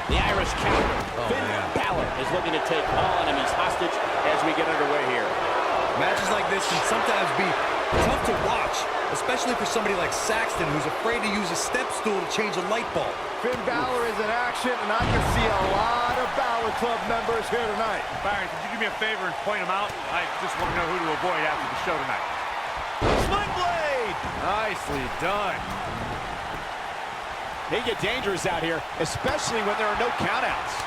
The Irish counter. Finn Bálor is looking to take all enemies hostage as we get underway here. Matches like this can sometimes be tough to watch, especially for somebody like Saxton, who's afraid to use a step stool to change a light bulb. Finn Bálor is in action, and I can see a lot of Bálor Club members here tonight. Byron, could you do me a favor and point them out? I just want to know who to avoid after the show tonight. Sling blade! Nicely done. They get dangerous out here, especially when there are no countouts.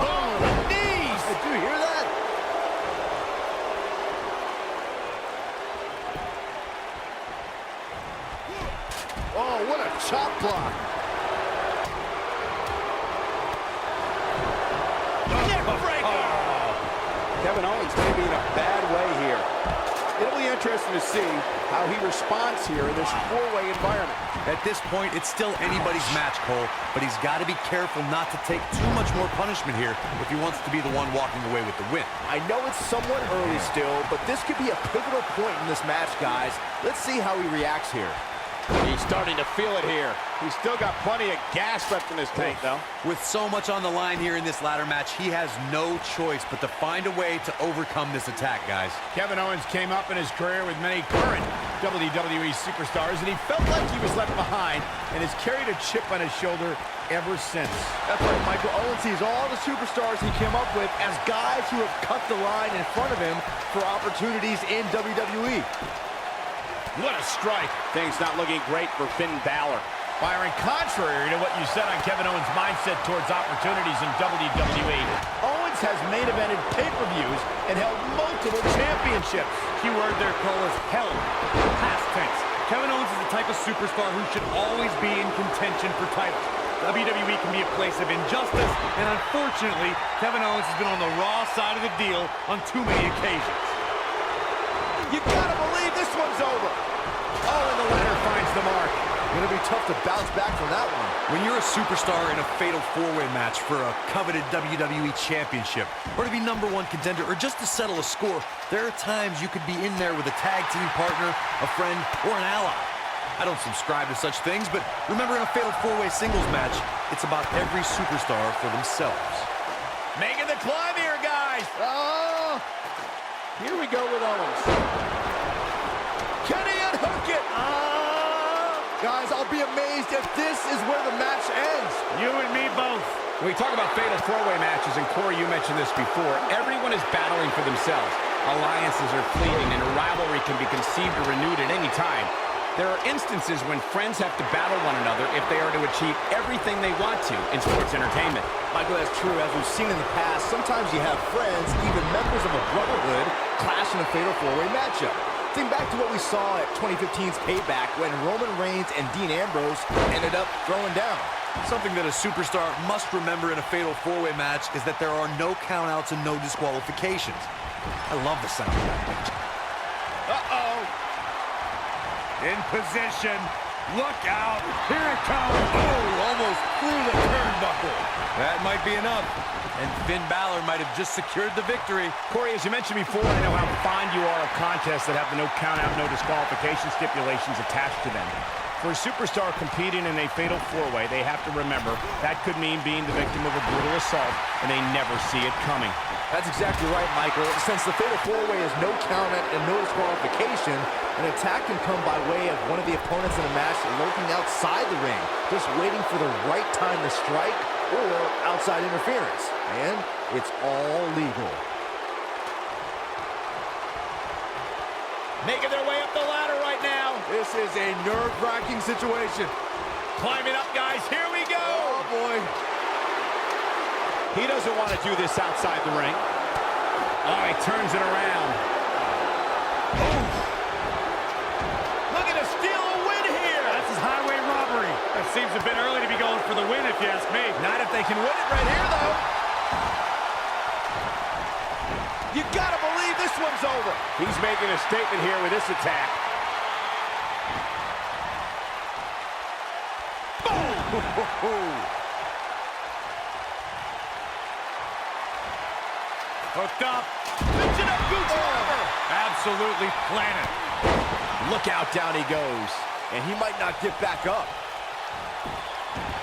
Oh, the knees! Did you hear that? Oh, what a chop block. Kevin Owens may be in a bad way here. It'll be interesting to see how he responds here in this four-way environment. At this point, it's still anybody's match, Cole, but he's got to be careful not to take too much more punishment here if he wants to be the one walking away with the win. I know it's somewhat early still, but this could be a pivotal point in this match, guys. Let's see how he reacts here. He's starting to feel it here. He's still got plenty of gas left in his tank, though. With so much on the line here in this ladder match, he has no choice but to find a way to overcome this attack, guys. Kevin Owens came up in his career with many current WWE superstars, and he felt like he was left behind and has carried a chip on his shoulder ever since. That's right, Michael. Owens sees all the superstars he came up with as guys who have cut the line in front of him for opportunities in WWE. What a strike. Things not looking great for Finn Bálor. Byron, contrary to what you said on Kevin Owens' mindset towards opportunities in WWE, Owens has main evented pay-per-views and held multiple championships. Keyword there, Cole, is held. Past tense. Kevin Owens is the type of superstar who should always be in contention for titles. WWE can be a place of injustice, and unfortunately, Kevin Owens has been on the raw side of the deal on too many occasions. You gotta believe this one's over. Oh, and the ladder finds the mark. Gonna be tough to bounce back from that one. When you're a superstar in a fatal four-way match for a coveted WWE championship, or to be #1 contender, or just to settle a score, there are times you could be in there with a tag team partner, a friend, or an ally. I don't subscribe to such things, but remember, in a fatal four-way singles match, it's about every superstar for themselves. Making the climb here, guys. Oh, Here we go with Owens. can he unhook it? Guys, I'll be amazed if this is where the match ends. You and me both. When we talk about fatal four-way matches, and Corey, you mentioned this before, everyone is battling for themselves. Alliances are fleeting, and a rivalry can be conceived or renewed at any time. There are instances when friends have to battle one another if they are to achieve everything they want to in sports entertainment. Michael, that's true. As we've seen in the past, sometimes you have friends, even members of a brotherhood, clash in a fatal four-way matchup. Think back to what we saw at 2015's Payback when Roman Reigns and Dean Ambrose ended up throwing down. Something that a superstar must remember in a fatal four-way match is that there are no countouts and no disqualifications. I love the sound of that. Uh-oh. In position. Look out. Here it comes. Oh, almost through the turnbuckle. That might be enough. And Finn Bálor might have just secured the victory. Corey, as you mentioned before, I know how fond you are of contests that have the no count-out, no disqualification stipulations attached to them. For a superstar competing in a fatal four-way, they have to remember that could mean being the victim of a brutal assault, and they never see it coming. That's exactly right, Michael. Since the fatal four-way is no count-out and no disqualification, an attack can come by way of one of the opponents in a match lurking outside the ring, just waiting for the right time to strike or outside interference. And it's all legal. Making their way up the ladder right now. This is a nerve-wracking situation. Climbing up, guys. Here we go. Oh, boy. He doesn't want to do this outside the ring. Oh, he turns it around. Oof. Looking to steal a win here. This is highway robbery. That seems a bit early to be going for the win, if you ask me. Not if they can win it right here, though. You gotta believe this one's over. He's making a statement here with this attack. Boom! Hooked up. Pitching up Gucci. Absolutely planted. Look out, down he goes. And he might not get back up.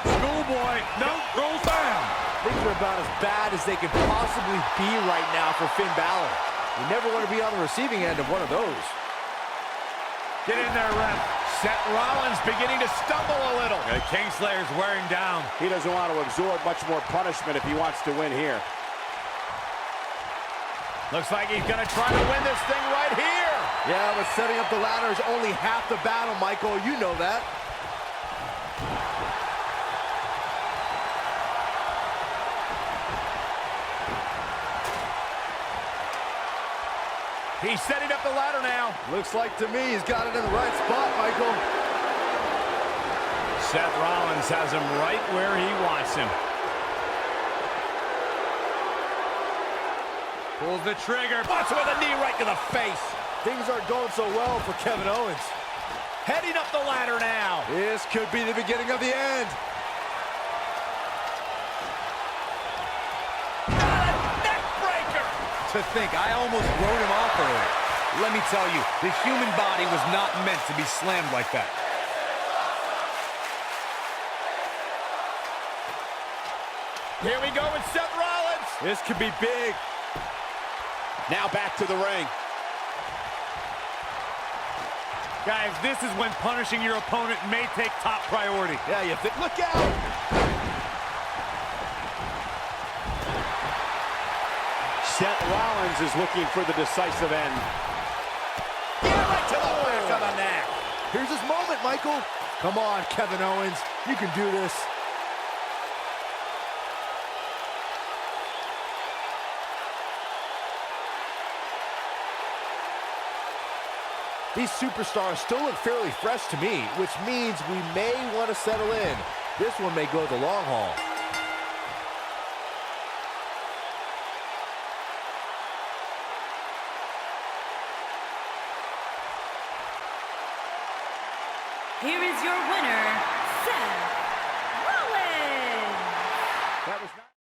Schoolboy, no, rolls down. Things are about as bad as they could possibly be right now for Finn Bálor. You never want to be on the receiving end of one of those. Get in there, ref. Seth Rollins beginning to stumble a little. The Kingslayer's wearing down. He doesn't want to absorb much more punishment if he wants to win here. Looks like he's going to try to win this thing right here. Yeah, but setting up the ladder is only half the battle, Michael. You know that. He's setting up the ladder now. Looks like to me he's got it in the right spot, Michael. Seth Rollins has him right where he wants him. Pulls the trigger. Watch with a knee right to the face. Things aren't going so well for Kevin Owens. Heading up the ladder now. This could be the beginning of the end. To think, I almost wrote him off earlier. Let me tell you, the human body was not meant to be slammed like that. Here we go with Seth Rollins. This could be big. Now back to the ring. Guys, this is when punishing your opponent may take top priority. Yeah, you think, look out! Seth Rollins is looking for the decisive end. Yeah, right to the back of the neck. Here's his moment, Michael. Come on, Kevin Owens. You can do this. These superstars still look fairly fresh to me, which means we may want to settle in. This one may go the long haul. Here is your winner, Seth